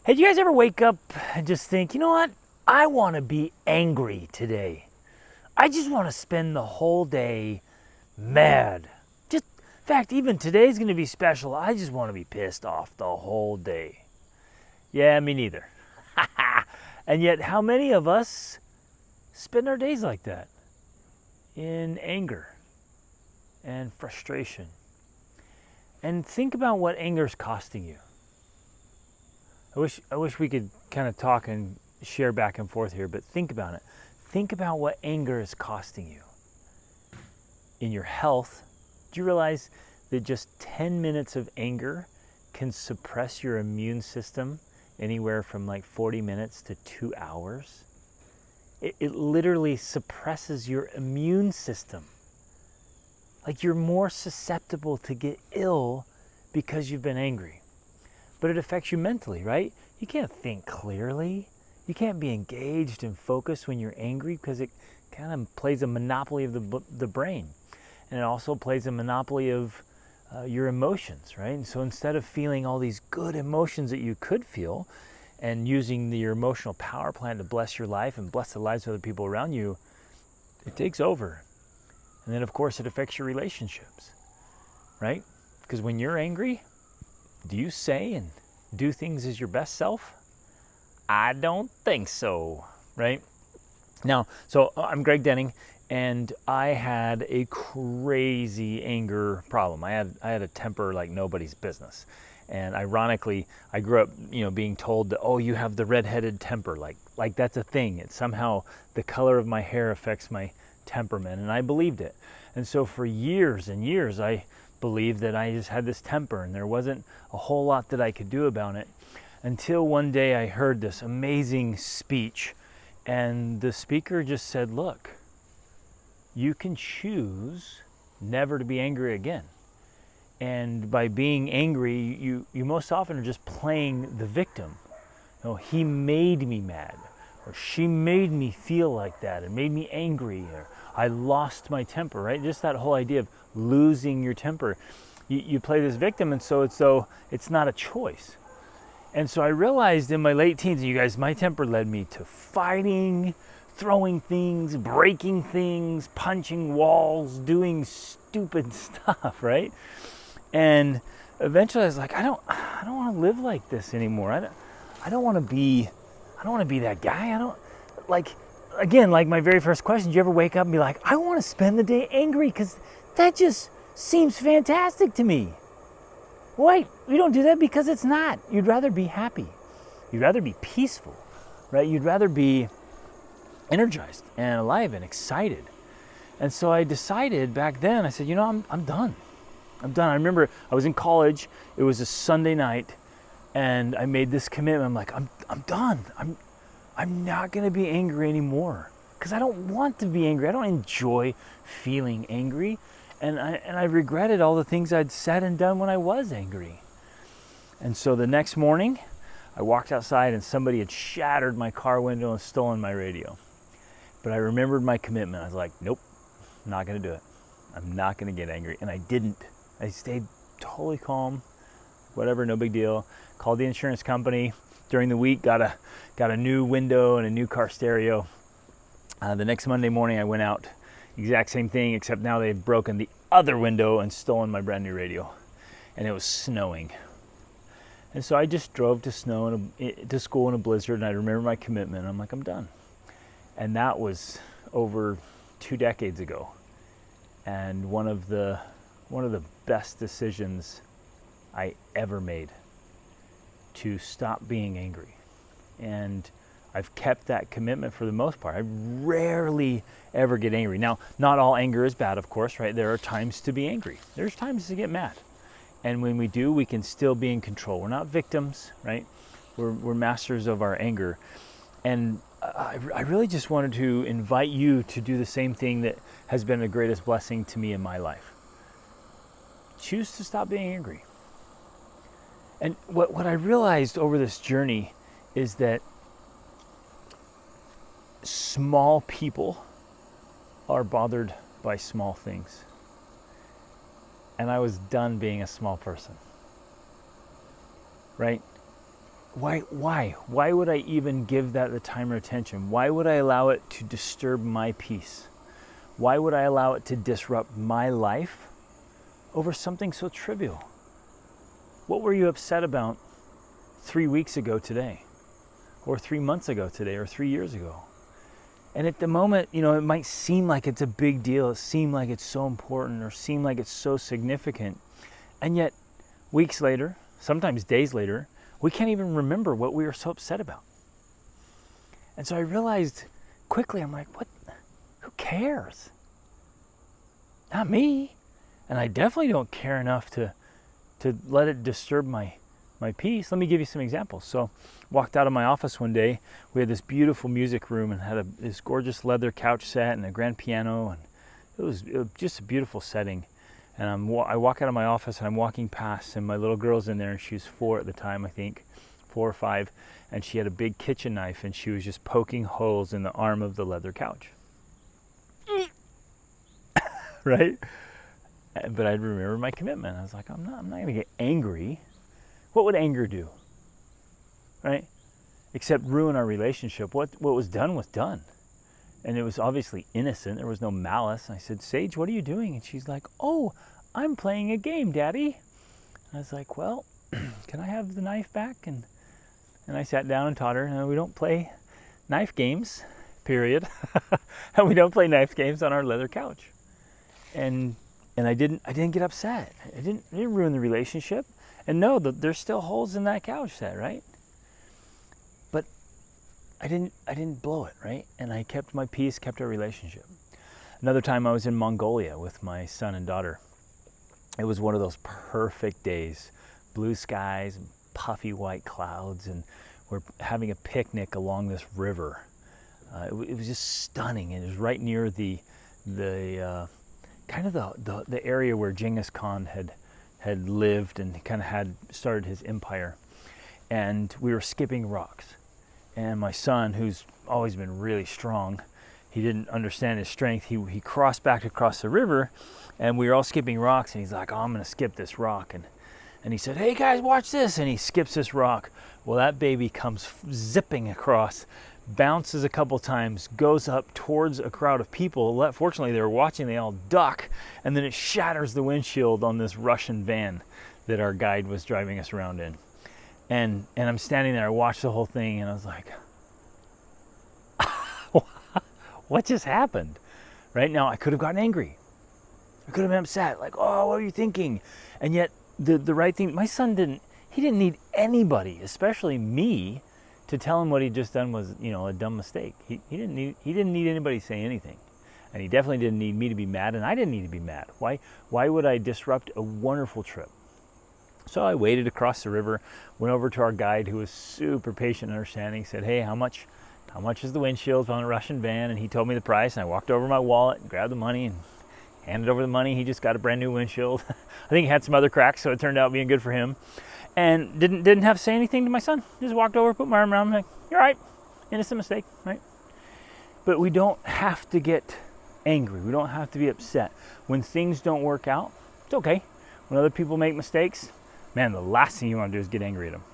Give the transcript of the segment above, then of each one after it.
Hey, do you guys ever wake up and just think, you know what? I want to be angry today. I just want to spend the whole day mad. Just, in fact, even today's going to be special. I just want to be pissed off the whole day. Yeah, me neither. And yet, how many of us spend our days like that? In anger and frustration. And think about what anger is costing you. I wish we could kind of talk and share back and forth here, but think about it. Think about what anger is costing you. In your health, do you realize that just 10 minutes of anger can suppress your immune system anywhere from like 40 minutes to 2 hours? It literally suppresses your immune system. Like you're more susceptible to get ill because you've been angry. But it affects you mentally, right? You can't think clearly. You can't be engaged and focused when you're angry because it kind of plays a monopoly of the brain. And it also plays a monopoly of your emotions, right? And so instead of feeling all these good emotions that you could feel and using your emotional power plant to bless your life and bless the lives of other people around you, it takes over. And then, of course, it affects your relationships, right? Because when you're angry, do you say and do things as your best self? I don't think so, right? Now, so I'm Greg Denning, and I had a crazy anger problem. I had a temper like nobody's business. And ironically, I grew up, being told that, oh, you have the redheaded temper, like that's a thing. It's somehow the color of my hair affects my temperament, and I believed it. And so for years and years, I believed that I just had this temper and there wasn't a whole lot that I could do about it, until one day I heard this amazing speech, and the speaker just said, look, you can choose never to be angry again. And by being angry, you most often are just playing the victim. He made me mad, or she made me feel like that and made me angry, or I lost my temper, right? Just that whole idea of losing your temper. You play this victim, and so it's though it's not a choice. And so I realized in my late teens, you guys, my temper led me to fighting, throwing things, breaking things, punching walls, doing stupid stuff, right? And eventually I was like, I don't want to live like this anymore. I don't want to be that guy. I don't like my very first question, did you ever wake up and be like, I want to spend the day angry because that just seems fantastic to me? Wait, you don't do that because it's not. You'd rather be happy. You'd rather be peaceful, right? You'd rather be energized and alive and excited. And so I decided back then, I said, I'm done. I'm done. I remember I was in college. It was a Sunday night, and I made this commitment. I'm like, I'm done. I'm not going to be angry anymore because I don't want to be angry. I don't enjoy feeling angry, and I regretted all the things I'd said and done when I was angry. And so the next morning, I walked outside and somebody had shattered my car window and stolen my radio. But I remembered my commitment. I was like, nope, I'm not going to do it. I'm not going to get angry, and I didn't. I stayed totally calm, whatever, no big deal. Called the insurance company during the week, got a new window and a new car stereo. The next Monday morning I went out, exact same thing, except now they've broken the other window and stolen my brand new radio. And it was snowing. And so I just drove to school in a blizzard, and I remember my commitment. I'm like, I'm done. And that was over 2 decades ago. And one of the best decisions I ever made to stop being angry. And I've kept that commitment for the most part. I rarely ever get angry. Now, not all anger is bad, of course, right? There are times to be angry. There's times to get mad. And when we do, we can still be in control. We're not victims, right? We're masters of our anger. And I really just wanted to invite you to do the same thing that has been the greatest blessing to me in my life. Choose to stop being angry. And what I realized over this journey is that small people are bothered by small things. And I was done being a small person. Right? Why would I even give that the time or attention? Why would I allow it to disturb my peace? Why would I allow it to disrupt my life over something so trivial? What were you upset about 3 weeks ago today? Or 3 months ago today? Or 3 years ago? And at the moment, it might seem like it's a big deal. It seems like it's so important or seem like it's so significant. And yet, weeks later, sometimes days later, we can't even remember what we were so upset about. And so I realized quickly, I'm like, what? Who cares? Not me. And I definitely don't care enough to let it disturb my peace. Let me give you some examples. So walked out of my office one day. We had this beautiful music room and had this gorgeous leather couch set and a grand piano. And it was just a beautiful setting. And I walk out of my office and I'm walking past, and my little girl's in there, and she was 4 at the time, I think, 4 or 5. And she had a big kitchen knife, and she was just poking holes in the arm of the leather couch. Right? But I remember my commitment. I was like, I'm not going to get angry. What would anger do? Right? Except ruin our relationship. What was done was done. And it was obviously innocent. There was no malice. And I said, Sage, what are you doing? And she's like, oh, I'm playing a game, Daddy. And I was like, well, can I have the knife back? And I sat down and taught her, no, we don't play knife games, period. And we don't play knife games on our leather couch. And I didn't get upset. I didn't ruin the relationship. And no, there's still holes in that couch set, right? But I didn't blow it, right? And I kept my peace, kept our relationship. Another time I was in Mongolia with my son and daughter. It was one of those perfect days. Blue skies and puffy white clouds, and we're having a picnic along this river. It was just stunning. It was right near the kind of the area where Genghis Khan had lived and kind of had started his empire. And we were skipping rocks. And my son, who's always been really strong, he didn't understand his strength. He crossed back across the river, and we were all skipping rocks, and he's like, oh, I'm going to skip this rock. And he said, hey guys, watch this. And he skips this rock. Well, that baby comes zipping across, bounces a couple times, goes up towards a crowd of people. Fortunately, they were watching, they all duck, and then it shatters the windshield on this Russian van that our guide was driving us around in. And I'm standing there, I watched the whole thing, and I was like, what just happened? Right now, I could have gotten angry. I could have been upset, like, oh, what are you thinking? And yet, the right thing, my son didn't need anybody, especially me, to tell him what he'd just done was, a dumb mistake. He didn't need anybody to say anything. And he definitely didn't need me to be mad, and I didn't need to be mad. Why would I disrupt a wonderful trip? So I waded across the river, went over to our guide, who was super patient and understanding, said, hey, how much is the windshield on a Russian van? And he told me the price, and I walked over my wallet and grabbed the money and handed over the money. He just got a brand new windshield. I think he had some other cracks, so it turned out being good for him. And didn't have to say anything to my son. Just walked over, put my arm around him, like, you're right, innocent mistake, right? But we don't have to get angry. We don't have to be upset. When things don't work out, it's okay. When other people make mistakes, man, the last thing you want to do is get angry at them.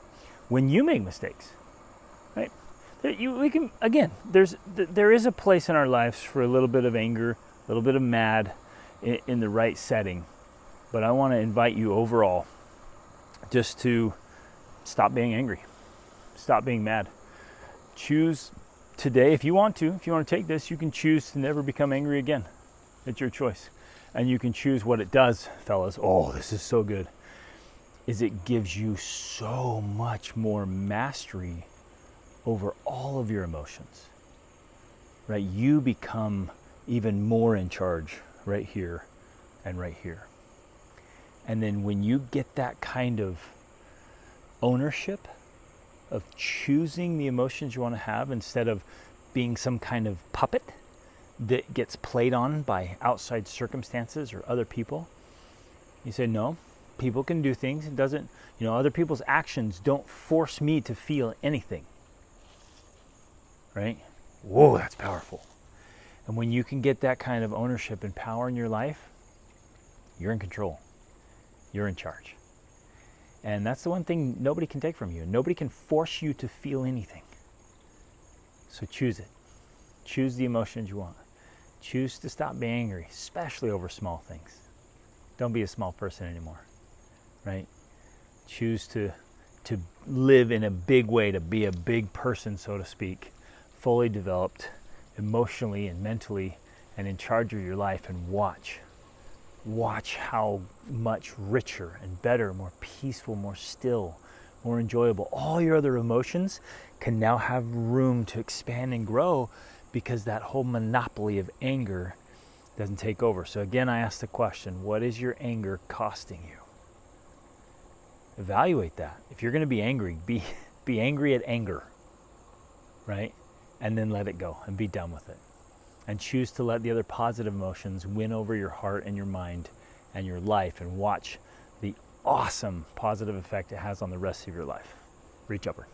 When you make mistakes, right? There is a place in our lives for a little bit of anger, a little bit of mad in the right setting. But I want to invite you overall just to stop being angry. Stop being mad. Choose today, if you want to take this, you can choose to never become angry again. It's your choice. And you can choose what it does, fellas. Oh, this is so good. Is it gives you so much more mastery over all of your emotions. Right? You become even more in charge right here and right here. And then when you get that kind of ownership of choosing the emotions you want to have instead of being some kind of puppet that gets played on by outside circumstances or other people, you say, no, people can do things. It doesn't, other people's actions don't force me to feel anything. Right? Whoa, that's powerful. And when you can get that kind of ownership and power in your life, you're in control. You're in charge. And that's the one thing nobody can take from you. Nobody can force you to feel anything. So choose it. Choose the emotions you want. Choose to stop being angry, especially over small things. Don't be a small person anymore, right? Choose to live in a big way, to be a big person, so to speak, fully developed emotionally and mentally and in charge of your life, and watch how much richer and better, more peaceful, more still, more enjoyable. All your other emotions can now have room to expand and grow because that whole monopoly of anger doesn't take over. So again, I ask the question, what is your anger costing you? Evaluate that. If you're going to be angry, be angry at anger, right? And then let it go and be done with it. And choose to let the other positive emotions win over your heart and your mind and your life, and watch the awesome positive effect it has on the rest of your life. Reach upward.